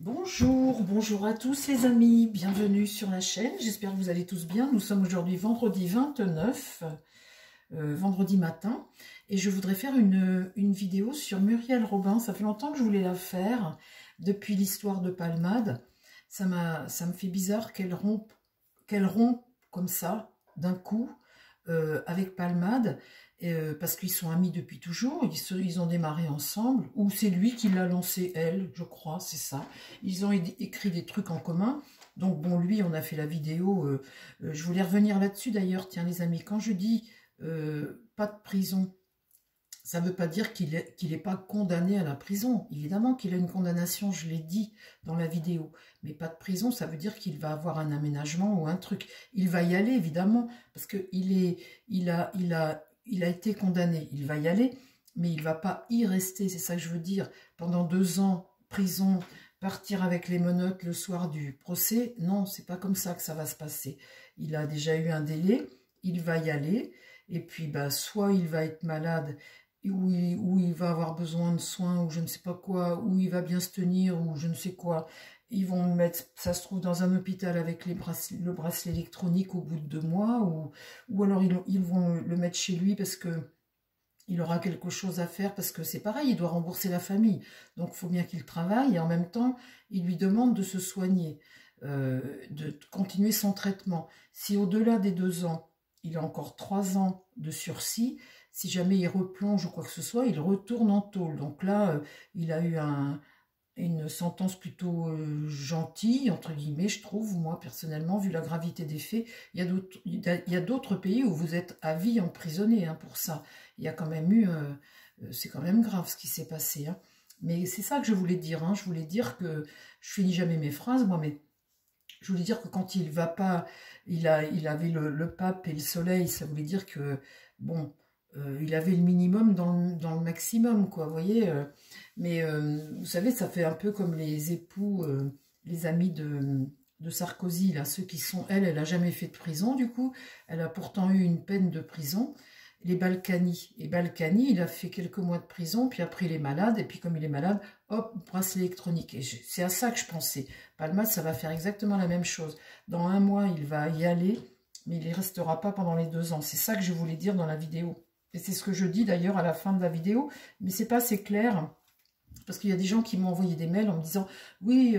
Bonjour, bonjour à tous les amis, bienvenue sur la chaîne, j'espère que vous allez tous bien. Nous sommes aujourd'hui vendredi 29, vendredi matin, et je voudrais faire une vidéo sur Muriel Robin. Ça fait longtemps que je voulais la faire, depuis l'histoire de Palmade. Ça me fait bizarre qu'elle rompe comme ça, d'un coup, avec Palmade. Parce qu'ils sont amis depuis toujours, ils ont démarré ensemble, ou c'est lui qui l'a lancé, elle, je crois, c'est ça. Ils ont écrit des trucs en commun, donc bon, lui, on a fait la vidéo, je voulais revenir là-dessus d'ailleurs, tiens les amis, quand je dis pas de prison, ça ne veut pas dire qu'il est pas condamné à la prison, évidemment qu'il a une condamnation, je l'ai dit dans la vidéo, mais pas de prison, ça veut dire qu'il va avoir un aménagement ou un truc, il va y aller évidemment, parce qu'il a été condamné, il va y aller, mais il ne va pas y rester, c'est ça que je veux dire. Pendant 2 ans, prison, partir avec les menottes le soir du procès, non, c'est pas comme ça que ça va se passer. Il a déjà eu un délai, il va y aller, et puis bah, soit il va être malade, ou il va avoir besoin de soins, ou je ne sais pas quoi, ou il va bien se tenir, ou je ne sais quoi. Ils vont le mettre, ça se trouve, dans un hôpital avec le bracelet électronique au bout de 2 mois, ou alors ils vont le mettre chez lui parce que il aura quelque chose à faire, parce que c'est pareil, il doit rembourser la famille. Donc il faut bien qu'il travaille, et en même temps, il lui demande de se soigner, de continuer son traitement. Si au-delà des 2 ans, il a encore 3 ans de sursis, si jamais il replonge ou quoi que ce soit, il retourne en tôle. Donc là, il a eu une sentence plutôt gentille, entre guillemets, je trouve, moi, personnellement, vu la gravité des faits. Il y a d'autres pays où vous êtes à vie emprisonné, hein, pour ça. Il y a quand même eu... c'est quand même grave ce qui s'est passé. Hein. Mais c'est ça que je voulais dire. Hein. Je voulais dire que... Je finis jamais mes phrases, moi, mais... Je voulais dire que quand il va pas... Il avait le pape et le soleil, ça voulait dire que... Bon... il avait le minimum dans le maximum, quoi, vous voyez. Mais vous savez, ça fait un peu comme les époux, les amis de Sarkozy, là, ceux qui sont... Elle n'a jamais fait de prison, du coup. Elle a pourtant eu une peine de prison. Les Balkany. Et Balkany, il a fait quelques mois de prison, puis après il est malade, et puis comme il est malade, hop, bracelet électronique. Et c'est à ça que je pensais. Palmade, ça va faire exactement la même chose. Dans 1 mois, il va y aller, mais il ne restera pas pendant les 2 ans. C'est ça que je voulais dire dans la vidéo. Et c'est ce que je dis d'ailleurs à la fin de la vidéo, mais c'est pas assez clair, parce qu'il y a des gens qui m'ont envoyé des mails en me disant « Oui,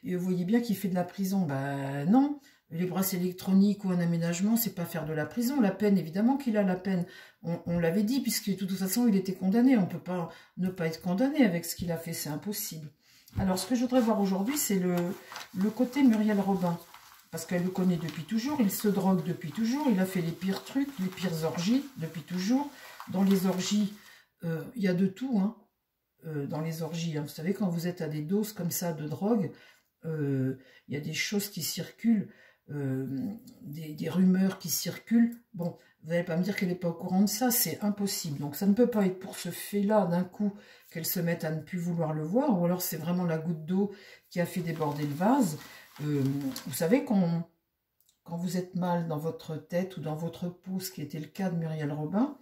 vous voyez bien qu'il fait de la prison. » Ben non, les bracelets électroniques ou un aménagement, c'est pas faire de la prison. La peine, évidemment qu'il a la peine. On l'avait dit, puisque de toute façon, il était condamné. On ne peut pas ne pas être condamné avec ce qu'il a fait, c'est impossible. Alors, ce que je voudrais voir aujourd'hui, c'est le côté Muriel Robin. Parce qu'elle le connaît depuis toujours, il se drogue depuis toujours, il a fait les pires trucs, les pires orgies depuis toujours. Dans les orgies, il y a de tout, hein, dans les orgies. Hein. Vous savez, quand vous êtes à des doses comme ça de drogue, il y a des choses qui circulent, des rumeurs qui circulent. Bon, vous n'allez pas me dire qu'elle n'est pas au courant de ça, c'est impossible. Donc ça ne peut pas être pour ce fait-là, d'un coup, qu'elle se mette à ne plus vouloir le voir, ou alors c'est vraiment la goutte d'eau qui a fait déborder le vase. Vous savez, quand vous êtes mal dans votre tête ou dans votre peau, ce qui était le cas de Muriel Robin,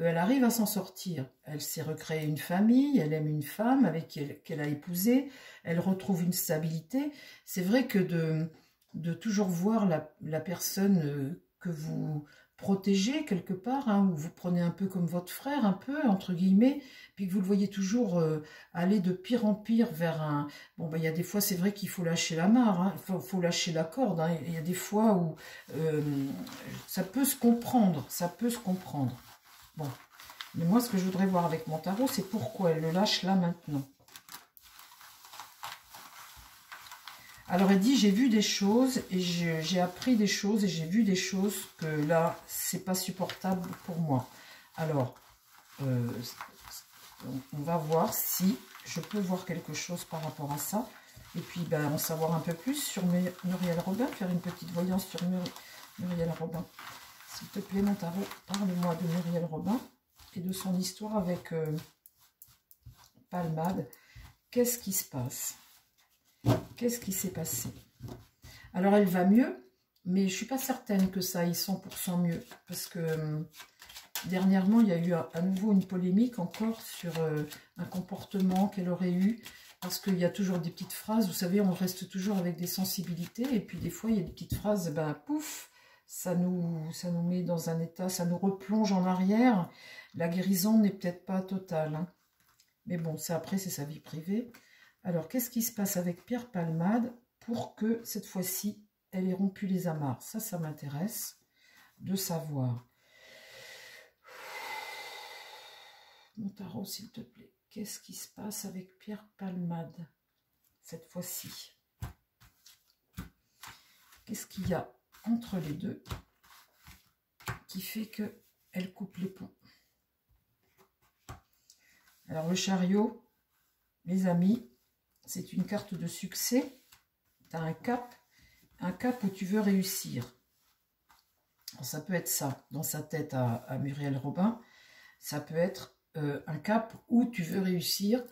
elle arrive à s'en sortir. Elle s'est recréée une famille, elle aime une femme qu'elle a épousée, elle retrouve une stabilité. C'est vrai que de toujours voir la personne que vous protégez quelque part, hein, ou vous prenez un peu comme votre frère, un peu, entre guillemets, puis que vous le voyez toujours aller de pire en pire vers un... Bon, ben, il y a des fois, c'est vrai qu'il faut lâcher la marre, hein, faut lâcher la corde. Hein. Il y a des fois où ça peut se comprendre, ça peut se comprendre. Bon, mais moi, ce que je voudrais voir avec mon tarot, c'est pourquoi elle le lâche là, maintenant. Alors, elle dit, j'ai vu des choses, et j'ai appris des choses, et j'ai vu des choses que là, c'est pas supportable pour moi. Alors, on va voir si je peux voir quelque chose par rapport à ça. Et puis, ben, en savoir un peu plus sur Muriel Robin, faire une petite voyance sur Muriel Robin. S'il te plaît, mon tarot, parle-moi de Muriel Robin et de son histoire avec Palmade. Qu'est-ce qui se passe? Qu'est-ce qui s'est passé? Alors, elle va mieux, mais je ne suis pas certaine que ça aille 100% mieux. Parce que dernièrement, il y a eu à nouveau une polémique encore sur un comportement qu'elle aurait eu parce qu'il y a toujours des petites phrases, vous savez, on reste toujours avec des sensibilités, et puis des fois, il y a des petites phrases, ben, pouf, ça nous met dans un état, ça nous replonge en arrière. La guérison n'est peut-être pas totale, hein. Mais bon, ça après, c'est sa vie privée. Alors, qu'est-ce qui se passe avec Pierre Palmade pour que, cette fois-ci, elle ait rompu les amarres? Ça m'intéresse de savoir. Mon tarot, s'il te plaît. Qu'est-ce qui se passe avec Pierre Palmade cette fois-ci? Qu'est-ce qu'il y a entre les deux qui fait qu'elle coupe les ponts? Alors, le chariot, mes amis, c'est une carte de succès. Tu as un cap où tu veux réussir. Alors, ça peut être ça, dans sa tête à Muriel Robin. Ça peut être un cap où tu veux réussir,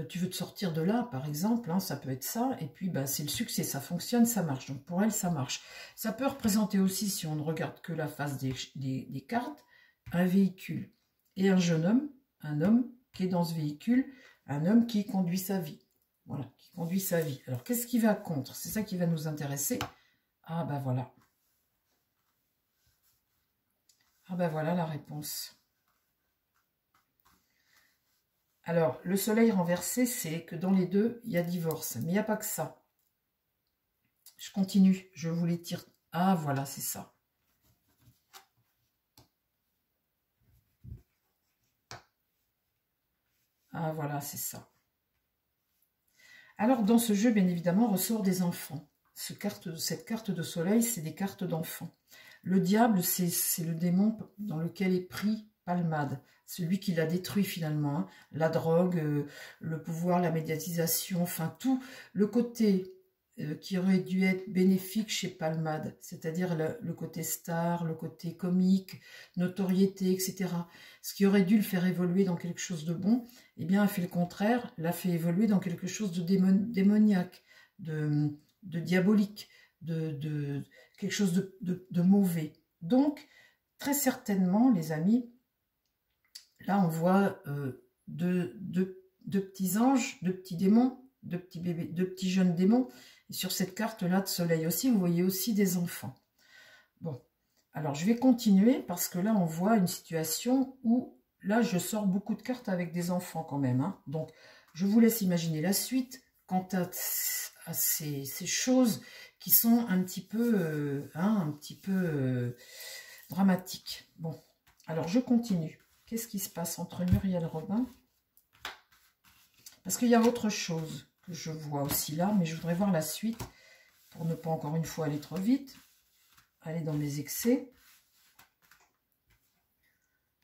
tu veux te sortir de là, par exemple, hein, ça peut être ça. Et puis, bah, c'est le succès, ça fonctionne, ça marche. Donc, pour elle, ça marche. Ça peut représenter aussi, si on ne regarde que la face des cartes, un véhicule et un jeune homme, un homme qui est dans ce véhicule, un homme qui conduit sa vie. Voilà, qui conduit sa vie. Alors, qu'est-ce qui va contre? C'est ça qui va nous intéresser. Ah, ben voilà. Ah, ben voilà la réponse. Alors, le soleil renversé, c'est que dans les deux, il y a divorce. Mais il n'y a pas que ça. Je continue, je vous les tire. Ah, voilà, c'est ça. Ah, voilà, c'est ça. Alors, dans ce jeu, bien évidemment, ressort des enfants. Cette carte de soleil, c'est des cartes d'enfants. Le diable, c'est le démon dans lequel est pris Palmade. Celui qui l'a détruit finalement. Hein. La drogue, le pouvoir, la médiatisation, enfin tout le côté qui aurait dû être bénéfique chez Palmade. C'est-à-dire le côté star, le côté comique, notoriété, etc. Ce qui aurait dû le faire évoluer dans quelque chose de bon, eh bien, a fait le contraire, l'a fait évoluer dans quelque chose de démoniaque, de diabolique, de quelque chose de mauvais. Donc, très certainement, les amis, là, on voit deux petits anges, deux petits démons, deux petits bébés, deux petits jeunes démons. Et sur cette carte-là de soleil aussi, vous voyez aussi des enfants. Bon, alors je vais continuer parce que là, on voit une situation où, là, je sors beaucoup de cartes avec des enfants quand même. Hein. Donc, je vous laisse imaginer la suite quant à ces choses qui sont un petit peu, dramatiques. Bon, alors je continue. Qu'est-ce qui se passe entre Muriel Robin? Parce qu'il y a autre chose que je vois aussi là, mais je voudrais voir la suite pour ne pas encore une fois aller trop vite, aller dans mes excès.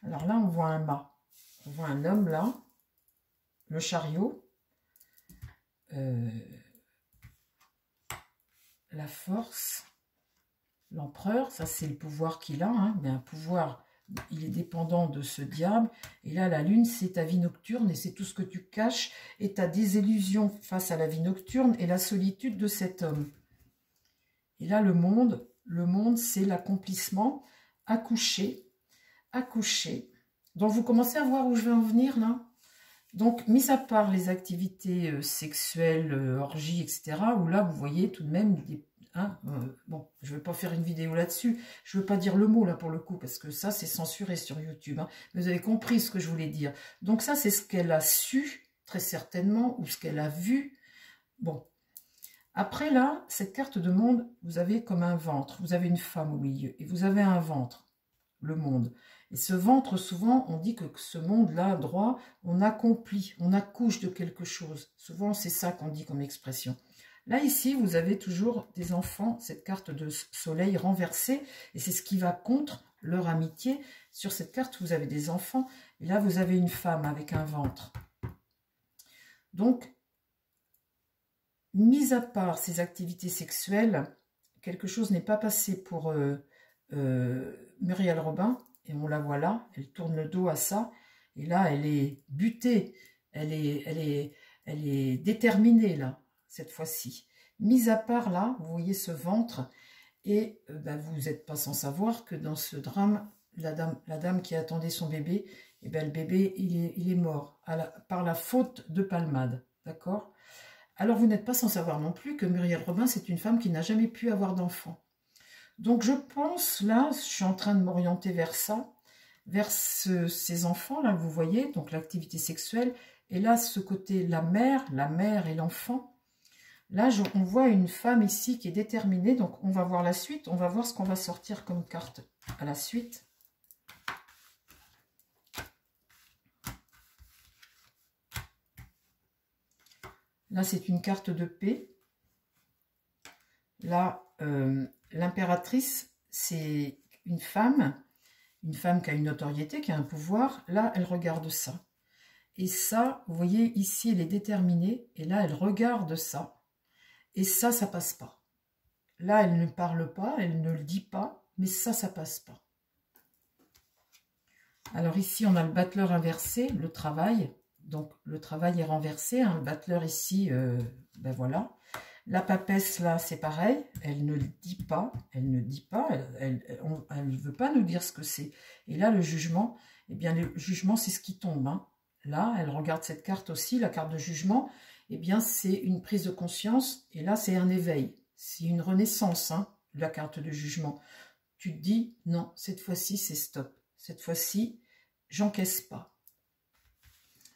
Alors là, on voit un mât. On voit un homme là, le chariot, la force, l'empereur, ça c'est le pouvoir qu'il a, hein, mais un pouvoir, il est dépendant de ce diable. Et là, la lune, c'est ta vie nocturne et c'est tout ce que tu caches et ta désillusion face à la vie nocturne et la solitude de cet homme. Et là, le monde, c'est l'accomplissement, accoucher. Donc, vous commencez à voir où je vais en venir, là. Donc, mis à part les activités sexuelles, orgies, etc., où là, vous voyez tout de même des... Hein, bon, je ne vais pas faire une vidéo là-dessus. Je ne veux pas dire le mot, là, pour le coup, parce que ça, c'est censuré sur YouTube. Hein. Mais vous avez compris ce que je voulais dire. Donc, ça, c'est ce qu'elle a su, très certainement, ou ce qu'elle a vu. Bon. Après, là, cette carte de monde, vous avez comme un ventre. Vous avez une femme au milieu. Et vous avez un ventre, le monde. Et ce ventre, souvent, on dit que ce monde-là, droit, on accomplit, on accouche de quelque chose. Souvent, c'est ça qu'on dit comme expression. Là, ici, vous avez toujours des enfants, cette carte de soleil renversée, et c'est ce qui va contre leur amitié. Sur cette carte, vous avez des enfants, et là, vous avez une femme avec un ventre. Donc, mis à part ces activités sexuelles, quelque chose n'est pas passé pour Muriel Robin, et on la voit là, elle tourne le dos à ça, et là, elle est butée, elle est déterminée, là, cette fois-ci. Mis à part, là, vous voyez ce ventre, et ben, vous n'êtes pas sans savoir que dans ce drame, la dame qui attendait son bébé, et ben, le bébé, il est mort, par la faute de Palmade. d'accord? Alors, vous n'êtes pas sans savoir non plus que Muriel Robin, c'est une femme qui n'a jamais pu avoir d'enfant. Donc, je pense, là, je suis en train de m'orienter vers ça, vers ces enfants-là, vous voyez, donc l'activité sexuelle. Et là, ce côté, la mère et l'enfant. Là, on voit une femme ici qui est déterminée. Donc, on va voir la suite. On va voir ce qu'on va sortir comme carte à la suite. Là, c'est une carte de paix. Là, l'impératrice, c'est une femme qui a une notoriété, qui a un pouvoir. Là, elle regarde ça. Et ça, vous voyez, ici, elle est déterminée. Et là, elle regarde ça. Et ça passe pas. Là, elle ne parle pas, elle ne le dit pas. Mais ça passe pas. Alors ici, on a le battleur inversé, le travail. Donc, le travail est renversé. Hein. Le battleur ici, ben voilà. La papesse, là, c'est pareil. Elle ne le dit pas. Elle ne dit pas. Elle ne veut pas nous dire ce que c'est. Et là, le jugement, eh bien, le jugement, c'est ce qui tombe. Hein. Là, elle regarde cette carte aussi, la carte de jugement. Eh bien, c'est une prise de conscience. Et là, c'est un éveil. C'est une renaissance, hein, la carte de jugement. Tu te dis, non, cette fois-ci, c'est stop. Cette fois-ci, j'encaisse pas.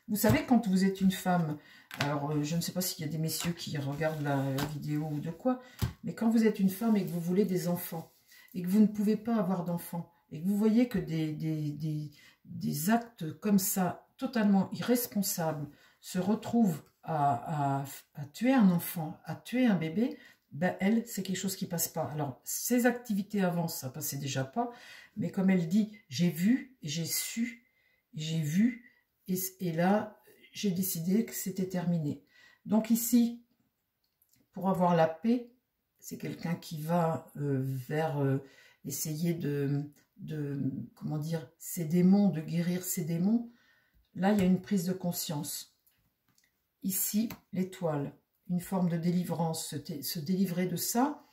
Vous savez, quand vous êtes une femme, alors je ne sais pas s'il y a des messieurs qui regardent la vidéo ou de quoi, mais quand vous êtes une femme et que vous voulez des enfants, et que vous ne pouvez pas avoir d'enfants, et que vous voyez que des actes comme ça, totalement irresponsables, se retrouvent à tuer un enfant, à tuer un bébé, ben elle, c'est quelque chose qui passe pas. Alors, ces activités avant, ça passait déjà pas, mais comme elle dit, j'ai vu, j'ai su, j'ai vu, et là, j'ai décidé que c'était terminé. Donc ici, pour avoir la paix, c'est quelqu'un qui va vers essayer comment dire, ses démons, de guérir ses démons. Là, il y a une prise de conscience. Ici, l'étoile, une forme de délivrance, se délivrer de ça.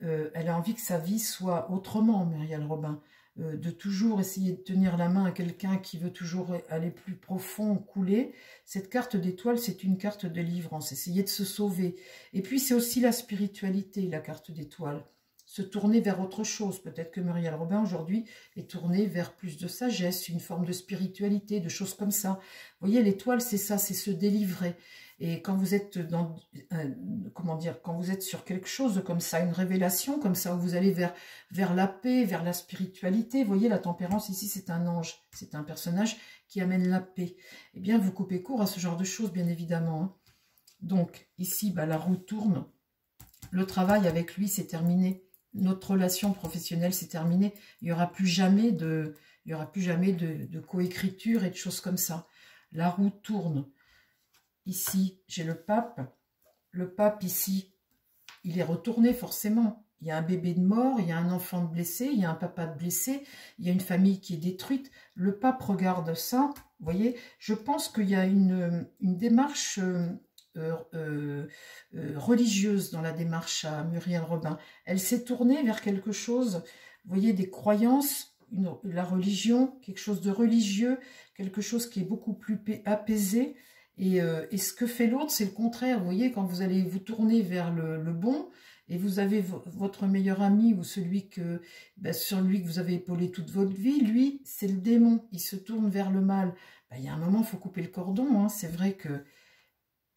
Elle a envie que sa vie soit autrement, Muriel Robin. De toujours essayer de tenir la main à quelqu'un qui veut toujours aller plus profond, couler. Cette carte d'étoile, c'est une carte de délivrance, essayer de se sauver. Et puis, c'est aussi la spiritualité, la carte d'étoile. Se tourner vers autre chose. Peut-être que Muriel Robin, aujourd'hui, est tournée vers plus de sagesse, une forme de spiritualité, de choses comme ça. Vous voyez, l'étoile, c'est ça, c'est se délivrer. Et quand vous êtes dans, comment dire, quand vous êtes sur quelque chose comme ça, une révélation comme ça, où vous allez vers la paix, vers la spiritualité, vous voyez, la tempérance ici, c'est un ange, c'est un personnage qui amène la paix. Eh bien, vous coupez court à ce genre de choses, bien évidemment. Hein. Donc, ici, bah, la roue tourne. Le travail avec lui, c'est terminé. Notre relation professionnelle, c'est terminé. Il n'y aura plus jamais de coécriture et de choses comme ça. La roue tourne. Ici, j'ai le pape. Le pape, ici, il est retourné forcément. Il y a un bébé de mort, il y a un enfant de blessé, il y a un papa de blessé, il y a une famille qui est détruite. Le pape regarde ça. Vous voyez, je pense qu'il y a une démarche religieuse dans la démarche à Muriel Robin. Elle s'est tournée vers quelque chose, vous voyez, des croyances, la religion, quelque chose de religieux, quelque chose qui est beaucoup plus apaisé. Et ce que fait l'autre, c'est le contraire. Vous voyez, quand vous allez vous tourner vers le bon, et vous avez votre meilleur ami ou celui que vous avez épaulé toute votre vie, lui, c'est le démon. Il se tourne vers le mal. Ben, il y a un moment, il faut couper le cordon. Hein. C'est vrai que...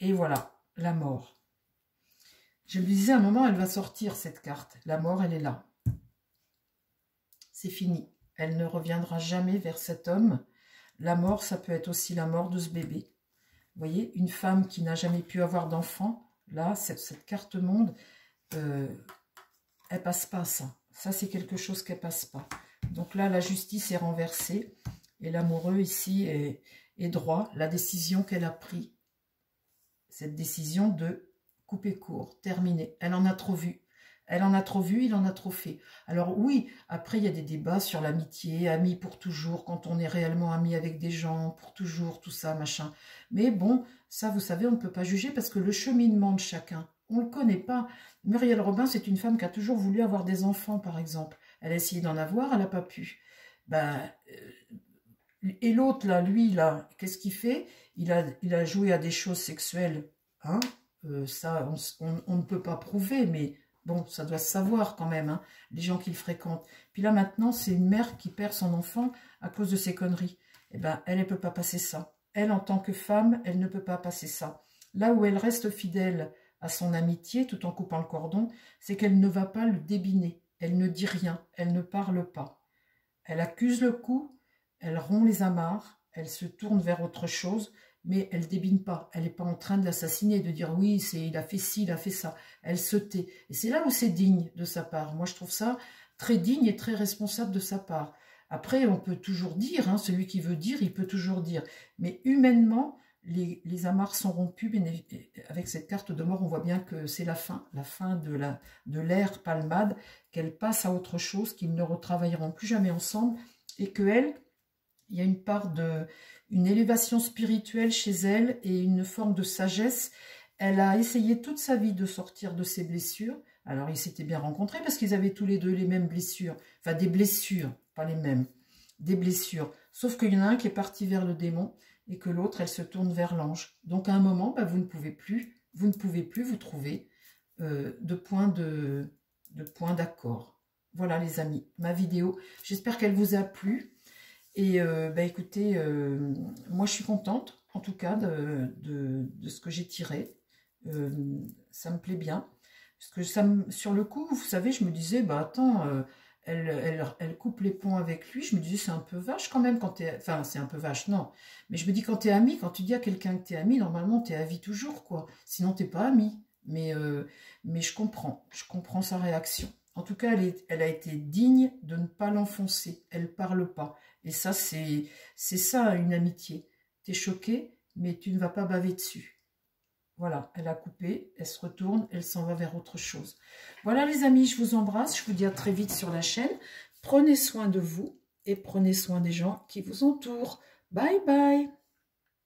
Et voilà, la mort. Je me disais, à un moment, elle va sortir, cette carte. La mort, elle est là. C'est fini. Elle ne reviendra jamais vers cet homme. La mort, ça peut être aussi la mort de ce bébé. Vous voyez, une femme qui n'a jamais pu avoir d'enfant, là, cette carte monde, elle passe pas ça. Ça, c'est quelque chose qu'elle passe pas. Donc là, la justice est renversée. Et l'amoureux, ici, est droit. La décision qu'elle a prise, cette décision de couper court, terminer. Elle en a trop vu. Elle en a trop vu, il en a trop fait. Alors oui, après il y a des débats sur l'amitié, amis pour toujours, quand on est réellement ami avec des gens, pour toujours, tout ça, machin. Mais bon, ça vous savez, on ne peut pas juger parce que le cheminement de chacun, on ne le connaît pas. Muriel Robin, c'est une femme qui a toujours voulu avoir des enfants, par exemple. Elle a essayé d'en avoir, elle n'a pas pu. Ben, et l'autre, là, lui, là, qu'est-ce qu'il fait? Il a joué à des choses sexuelles Hein. Ça, on ne peut pas prouver, mais bon, ça doit se savoir quand même, hein, les gens qui le fréquentent. Puis là, maintenant, c'est une mère qui perd son enfant à cause de ses conneries. Eh bien, elle ne peut pas passer ça. Elle, en tant que femme, elle ne peut pas passer ça. Là où elle reste fidèle à son amitié, tout en coupant le cordon, c'est qu'elle ne va pas le débiner. Elle ne dit rien, elle ne parle pas. Elle accuse le coup, elle rompt les amarres, elle se tourne vers autre chose, mais elle ne débine pas. Elle n'est pas en train de l'assassiner, de dire oui, il a fait ci, il a fait ça. Elle se tait. Et c'est là où c'est digne de sa part. Moi, je trouve ça très digne et très responsable de sa part. Après, on peut toujours dire, hein, celui qui veut dire, il peut toujours dire. Mais humainement, les amarres sont rompues. Avec cette carte de mort, on voit bien que c'est la fin de l'ère Palmade, qu'elle passe à autre chose, qu'ils ne retravailleront plus jamais ensemble, et qu'elle, il y a une part une élévation spirituelle chez elle et une forme de sagesse. Elle a essayé toute sa vie de sortir de ses blessures. Alors, ils s'étaient bien rencontrés parce qu'ils avaient tous les deux les mêmes blessures. Enfin, des blessures, pas les mêmes. Des blessures. Sauf qu'il y en a un qui est parti vers le démon et que l'autre, elle se tourne vers l'ange. Donc, à un moment, bah, vous ne pouvez plus vous trouver de point d'accord. Voilà, les amis, ma vidéo. J'espère qu'elle vous a plu. Et bah, écoutez, moi je suis contente en tout cas de ce que j'ai tiré. Ça me plaît bien. Parce que sur le coup, vous savez, je me disais, bah attends, elle coupe les ponts avec lui. Je me disais, c'est un peu vache quand même quand t'es. Enfin, c'est un peu vache, non. Mais je me dis, quand t'es ami, quand tu dis à quelqu'un que t'es ami, normalement t'es à vie toujours, quoi. Sinon t'es pas ami. Mais je comprends sa réaction. En tout cas, elle a été digne de ne pas l'enfoncer. Elle parle pas. Et ça, c'est ça une amitié. T'es choqué, mais tu ne vas pas baver dessus. Voilà, elle a coupé, elle se retourne, elle s'en va vers autre chose. Voilà les amis, je vous embrasse, je vous dis à très vite sur la chaîne. Prenez soin de vous et prenez soin des gens qui vous entourent. Bye bye.